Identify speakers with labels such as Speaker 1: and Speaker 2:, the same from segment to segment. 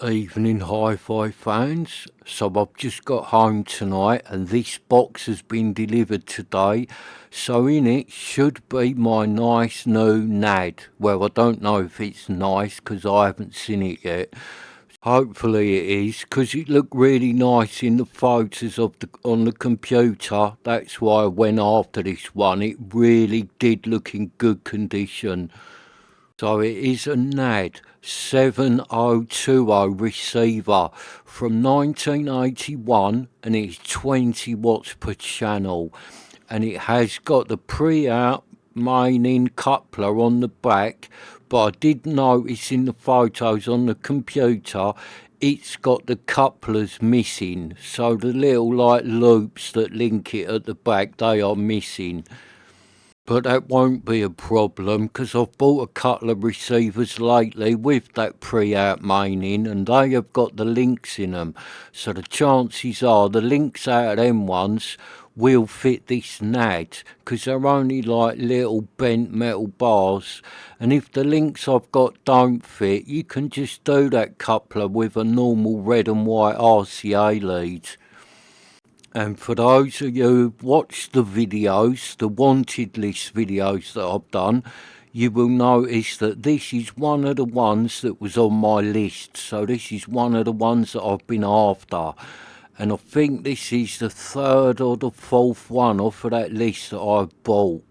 Speaker 1: Evening Hi-Fi fans. So I've just got home tonight and this box has been delivered today. So in it should be my nice new NAD. Well, I don't know if it's nice because I haven't seen it yet. Hopefully it is, because it looked really nice in the photos on the computer. That's why I went after this one. It really did look in good condition. So it is a NAD 7020 receiver from 1981 and it's 20 watts per channel, and it has got the pre-out main-in coupler on the back, but I did notice in the photos on the computer it's got the couplers missing, so the little like loops that link it at the back, they are missing. But that won't be a problem because I've bought a couple of receivers lately with that pre-out main in and they have got the links in them. So the chances are the links out of them ones will fit this NAD because they're only like little bent metal bars, and if the links I've got don't fit, you can just do that coupler with a normal red and white RCA lead. And for those of you who've watched the videos, the wanted list videos that I've done, you will notice that this is one of the ones that was on my list. So this is one of the ones that I've been after. And I think this is the third or the fourth one off of that list that I've bought.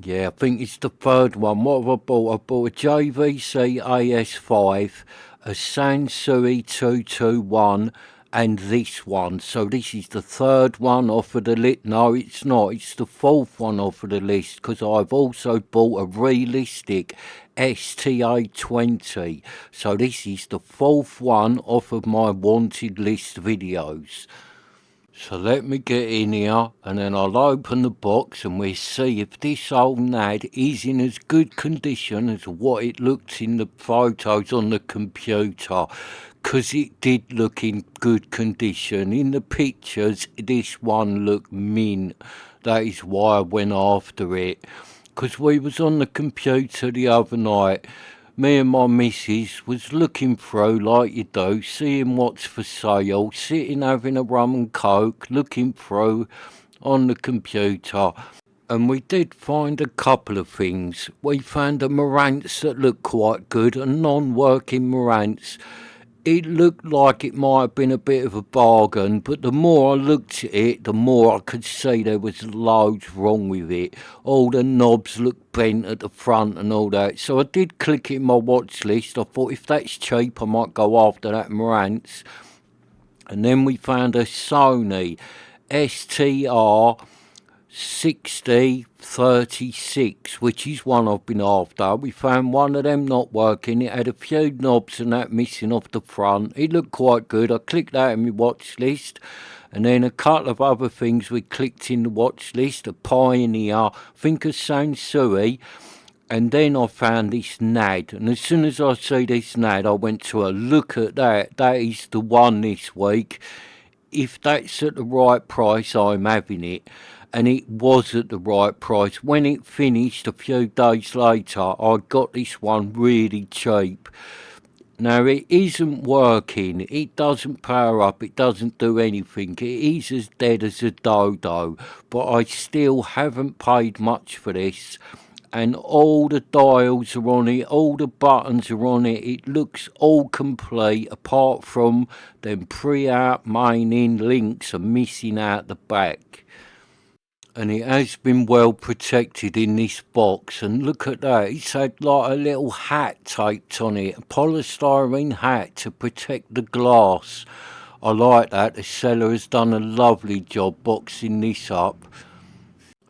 Speaker 1: Yeah, I think it's the third one. What have I bought? I bought a JVC AS5, a Sansui 221, and this one. So this is the third one off of the list. No, it's not. It's the fourth one off of the list because I've also bought a realistic STA20. So this is the fourth one off of my wanted list videos. So let me get in here and then I'll open the box and we'll see if this old NAD is in as good condition as what it looked in the photos on the computer, because it did look in good condition. In the pictures this one looked mint. That is why I went after it, because we was on the computer the other night. Me and my missus was looking through like you do, seeing what's for sale, sitting having a rum and coke, looking through on the computer, and we did find a couple of things. We found a Marantz that looked quite good, a non-working Marantz. It looked like it might have been a bit of a bargain, but the more I looked at it, the more I could see there was loads wrong with it. All the knobs looked bent at the front and all that. So I did click it in my watch list. I thought if that's cheap, I might go after that Marantz. And then we found a Sony STR 6036, which is one I've been after. We found one of them not working. It had a few knobs and that missing off the front. It looked quite good. I clicked that in my watch list, and then a couple of other things we clicked in the watch list. A Pioneer, I think a Sansui, and then I found this NAD. And as soon as I see this NAD, I went to a look at that. That is the one this week. If that's at the right price, I'm having it. And it was at the right price. When it finished a few days later, I got this one really cheap. Now, it isn't working. It doesn't power up. It doesn't do anything. It is as dead as a dodo. But I still haven't paid much for this. And all the dials are on it, all the buttons are on it. It looks all complete, apart from them pre-out main-in links are missing out the back. And it has been well protected in this box, and look at that, it's had like a little hat taped on it, a polystyrene hat to protect the glass. I like that. The seller has done a lovely job boxing this up.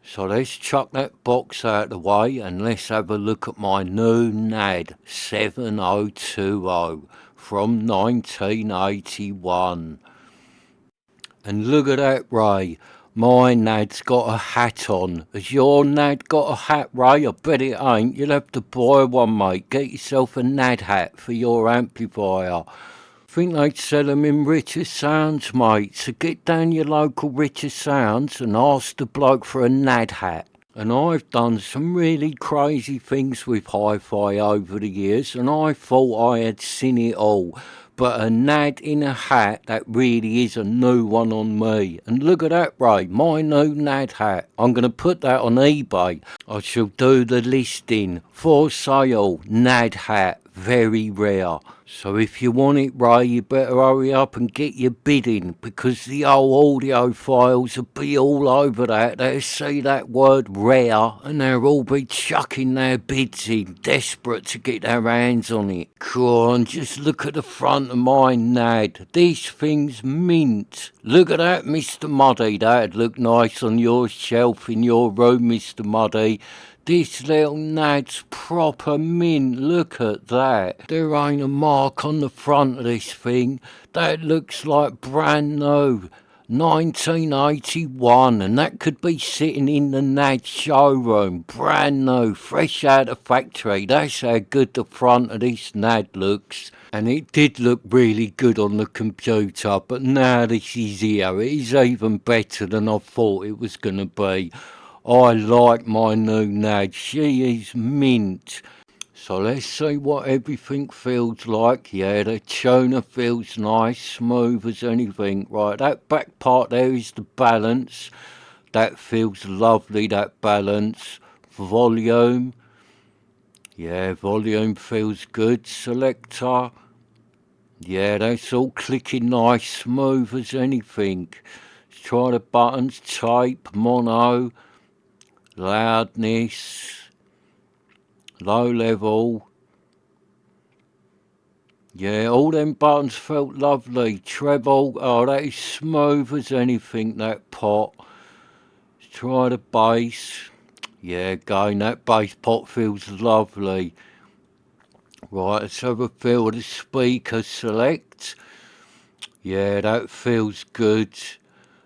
Speaker 1: So let's chuck that box out of the way and let's have a look at my new NAD 7020 from 1981. And look at that, Ray. My NAD's got a hat on. Has your NAD got a hat, Ray? I bet it ain't. You'll have to buy one, mate. Get yourself a NAD hat for your amplifier. Think they'd sell them in Richer Sounds, mate. So get down your local Richer Sounds and ask the bloke for a NAD hat. And I've done some really crazy things with Hi-Fi over the years, and I thought I had seen it all. But a nad in a hat, that really is a new one on me. And look at that, Ray, my new nad hat. I'm going to put that on eBay. I shall do the listing. For sale, nad hat, very rare. So if you want it, Ray, you better hurry up and get your bidding, because the old audio files will be all over that. They'll see that word rare and they'll all be chucking their bids in, desperate to get their hands on it. Come on, just look at the front of my nad. This thing's mint. Look at that, Mr. Muddy. That'd look nice on your shelf in your room, Mr. Muddy. This little nad's proper mint. Look at that. There ain't a mark on the front of this thing. That looks like brand new. 1981, and that could be sitting in the nad showroom. Brand new, fresh out of factory. That's how good the front of this nad looks. And it did look really good on the computer, but now this is here. It is even better than I thought it was going to be. I like my new nad. She is mint. So let's see what everything feels like. Yeah, the tuner feels nice, smooth as anything. Right, that back part there is the balance. That feels lovely, that balance. Volume. Yeah, volume feels good. Selector. Yeah, that's all clicking nice, smooth as anything. Let's try the buttons. Tape, mono. Loudness, low level. Yeah, all them buttons felt lovely. Treble, oh, that is smooth as anything, that pot. Let's try the bass. Yeah, again, that bass pot feels lovely. Right, let's have a feel of the speaker. Select. Yeah, that feels good.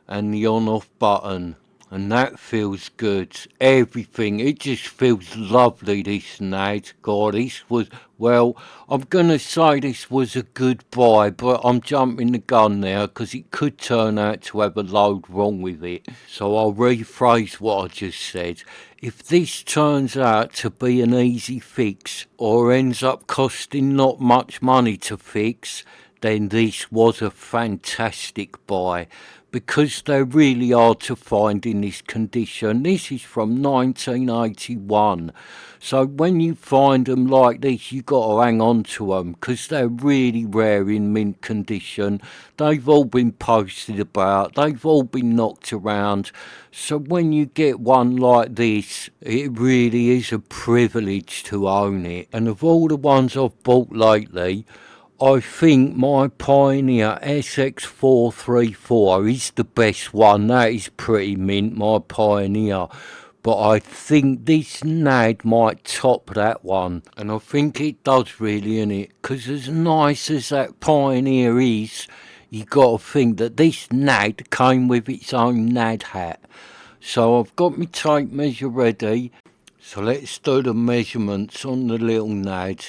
Speaker 1: And the on-off button. And that feels good. Everything. It just feels lovely, this nad. God, this was, well, I'm going to say this was a good buy, but I'm jumping the gun now because it could turn out to have a load wrong with it. So I'll rephrase what I just said. If this turns out to be an easy fix or ends up costing not much money to fix, then this was a fantastic buy, because they're really hard to find in this condition. This is from 1981. So when you find them like this, you got to hang on to them, because they're really rare in mint condition. They've all been posted about. They've all been knocked around. So when you get one like this, it really is a privilege to own it. And of all the ones I've bought lately, I think my Pioneer SX434 is the best one. That is pretty mint, my Pioneer. But I think this nad might top that one. And I think it does really, innit? Because as nice as that Pioneer is, you got to think that this nad came with its own nad hat. So I've got my tape measure ready. So let's do the measurements on the little nad.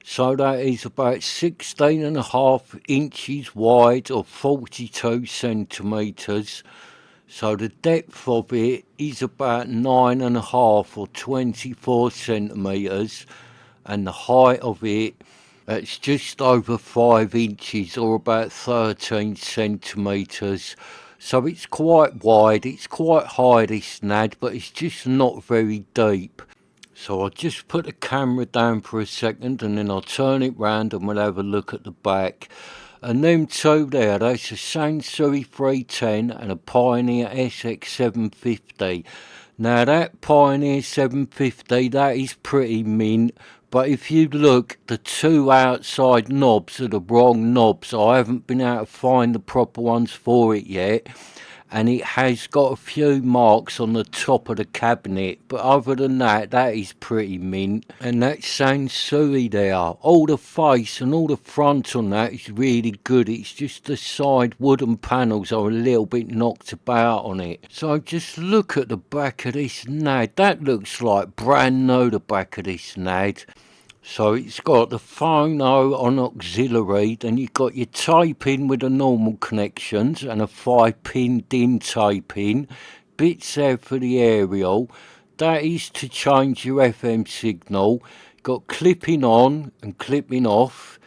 Speaker 1: So that is about 16.5 inches wide or 42 centimetres. So the depth of it is about 9.5 or 24 centimetres. And the height of it, it's just over 5 inches or about 13 centimetres. So it's quite wide, it's quite high, this nad, but it's just not very deep. So I'll just put the camera down for a second and then I'll turn it round and we'll have a look at the back. And them two there, that's a Sansui 310 and a Pioneer SX750. Now that Pioneer 750, that is pretty mint. But if you look, the two outside knobs are the wrong knobs. I haven't been able to find the proper ones for it yet. And it has got a few marks on the top of the cabinet, but other than that, that is pretty mint. And that Sansui there, all the face and all the front on that is really good. It's just the side wooden panels are a little bit knocked about on it. So just look at the back of this nad. That looks like brand new, the back of this nad. So it's got the phono on auxiliary, then you've got your tape in with the normal connections and a 5-pin DIN tape in, bits there for the aerial. that is to change your FM signal. Got clipping on and clipping off,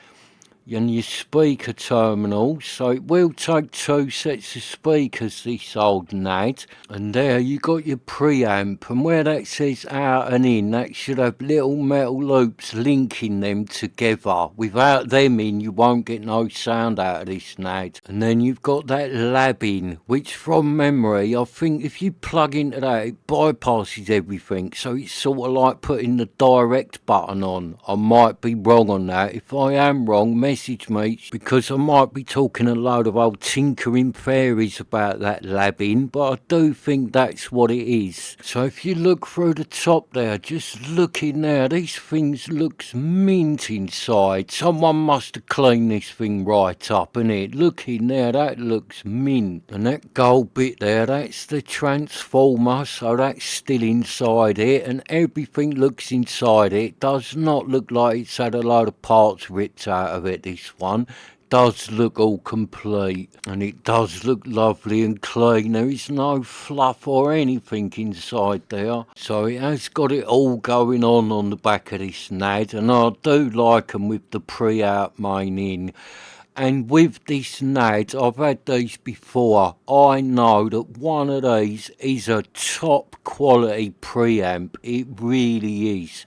Speaker 1: and your speaker terminal, so it will take 2 sets of speakers, this old NAD. And there you got your preamp, and where that says out and in, that should have little metal loops linking them together. Without them in, you won't get no sound out of this NAD. And then you've got that lab in, which from memory, I think if you plug into that, it bypasses everything, so it's sort of like putting the direct button on. I might be wrong on that. If I am wrong, message me, because I might be talking a load of old tinkering fairies about that lab-in, but I do think that's what it is. So if you look through the top there, just look in there, these things looks mint inside. Someone must have cleaned this thing right up, innit? Look in there, that looks mint. And that gold bit there, that's the transformer, so that's still inside it, and everything looks inside it. Does not look like it's had a load of parts ripped out of it, this one. Does look all complete, and it does look lovely and clean. There is no fluff or anything inside there, so it has got it all going on the back of this NAD, and I do like them with the pre-out main in. And with this NAD, I've had these before, I know that one of these is a top quality preamp. It really is.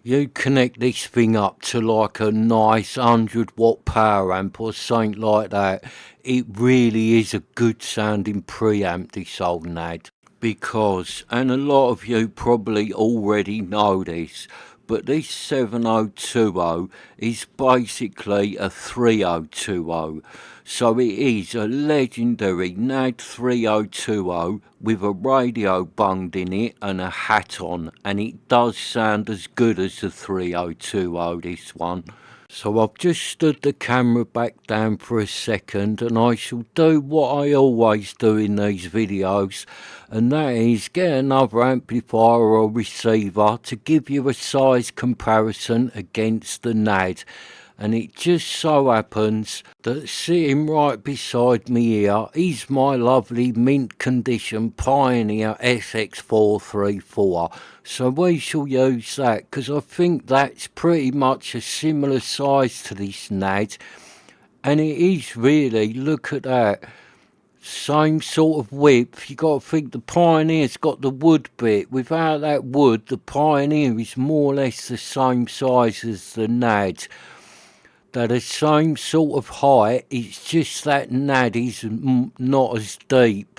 Speaker 1: You connect this thing up to like a nice 100-watt power amp or something like that, it really is a good sounding preamp, this old NAD. Because, and a lot of you probably already know this, but this 7020 is basically a 3020. So it is a legendary NAD 3020 with a radio bunged in it and a hat on, and it does sound as good as the 3020, this one. So I've just stood the camera back down for a second, and I shall do what I always do in these videos, and that is get another amplifier or receiver to give you a size comparison against the NAD. And it just so happens that sitting right beside me here is my lovely mint condition Pioneer SX434. So we shall use that, because I think that's pretty much a similar size to this NAD. And it is really, look at that, same sort of width. You got to think the Pioneer's got the wood bit. Without that wood, the Pioneer is more or less the same size as the NAD. They're the same sort of height, it's just that NAD is not as deep.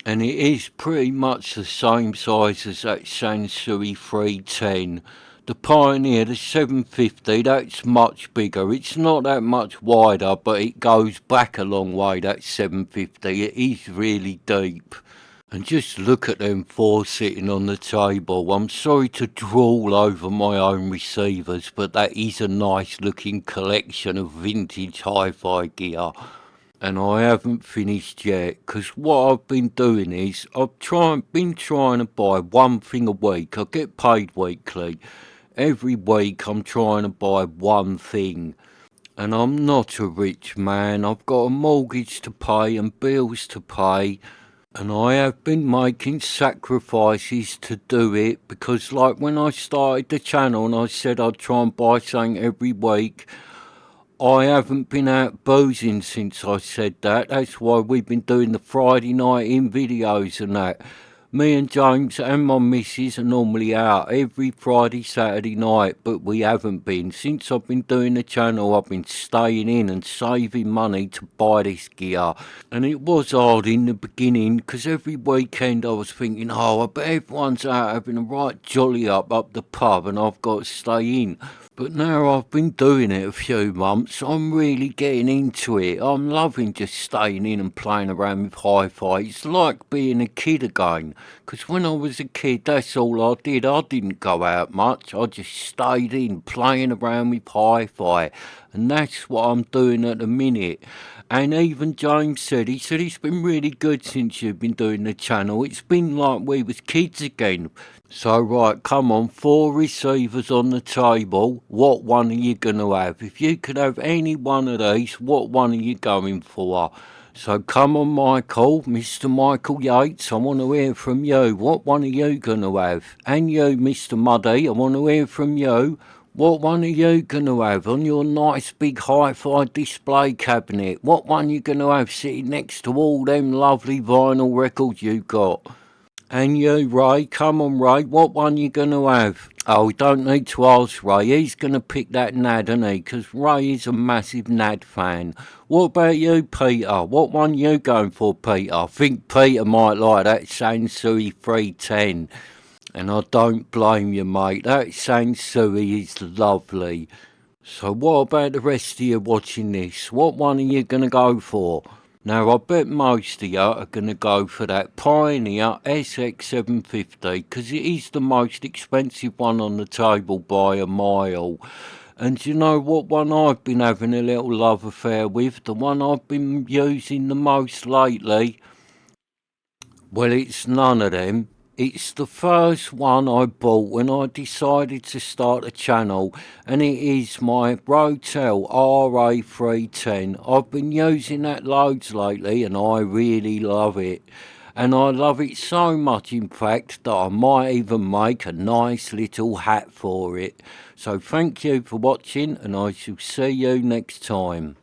Speaker 1: And it is pretty much the same size as that Sansui 310. The Pioneer, the 750, that's much bigger. It's not that much wider, but it goes back a long way, that 750. It is really deep. And just look at them four sitting on the table. I'm sorry to drool over my own receivers, but that is a nice looking collection of vintage hi-fi gear. And I haven't finished yet, because what I've been doing is I've been trying to buy one thing a week. I get paid weekly. Every week I'm trying to buy one thing. And I'm not a rich man. I've got a mortgage to pay and bills to pay. And I have been making sacrifices to do it, because like when I started the channel and I said I'd try and buy something every week, I haven't been out boozing since I said that. That's why we've been doing the Friday night in videos and that. Me and James and my missus are normally out every Friday, Saturday night, but we haven't been. Since I've been doing the channel, I've been staying in and saving money to buy this gear. And it was hard in the beginning, because every weekend I was thinking, oh, I bet everyone's out having a right jolly up the pub and I've got to stay in. But now I've been doing it a few months, I'm really getting into it. I'm loving just staying in and playing around with hi-fi. It's like being a kid again. Because when I was a kid, that's all I did. I didn't go out much. I just stayed in, playing around with hi-fi. And that's what I'm doing at the minute. And even James said, it's been really good since you've been doing the channel. It's been like we was kids again. So right, come on, 4 receivers on the table. What one are you going to have? If you could have any one of these, what one are you going for? So come on, Michael, Mr. Michael Yates, I want to hear from you. What one are you going to have? And you, Mr. Muddy, I want to hear from you. What one are you going to have on your nice big hi-fi display cabinet? What one you going to have sitting next to all them lovely vinyl records you got? And you, Ray, come on, Ray, what one you going to have? Oh, we don't need to ask Ray, he's going to pick that NAD, isn't he? Because Ray is a massive NAD fan. What about you, Peter? What one you going for, Peter? I think Peter might like that Sansui 310. And I don't blame you, mate. That Sansui is lovely. So what about the rest of you watching this? What one are you going to go for? Now, I bet most of you are going to go for that Pioneer SX750 because it is the most expensive one on the table by a mile. And you know what one I've been having a little love affair with? The one I've been using the most lately? Well, it's none of them. It's the first one I bought when I decided to start a channel, and it is my Rotel RA310. I've been using that loads lately, and I really love it. And I love it so much, in fact, that I might even make a nice little hat for it. So thank you for watching, and I shall see you next time.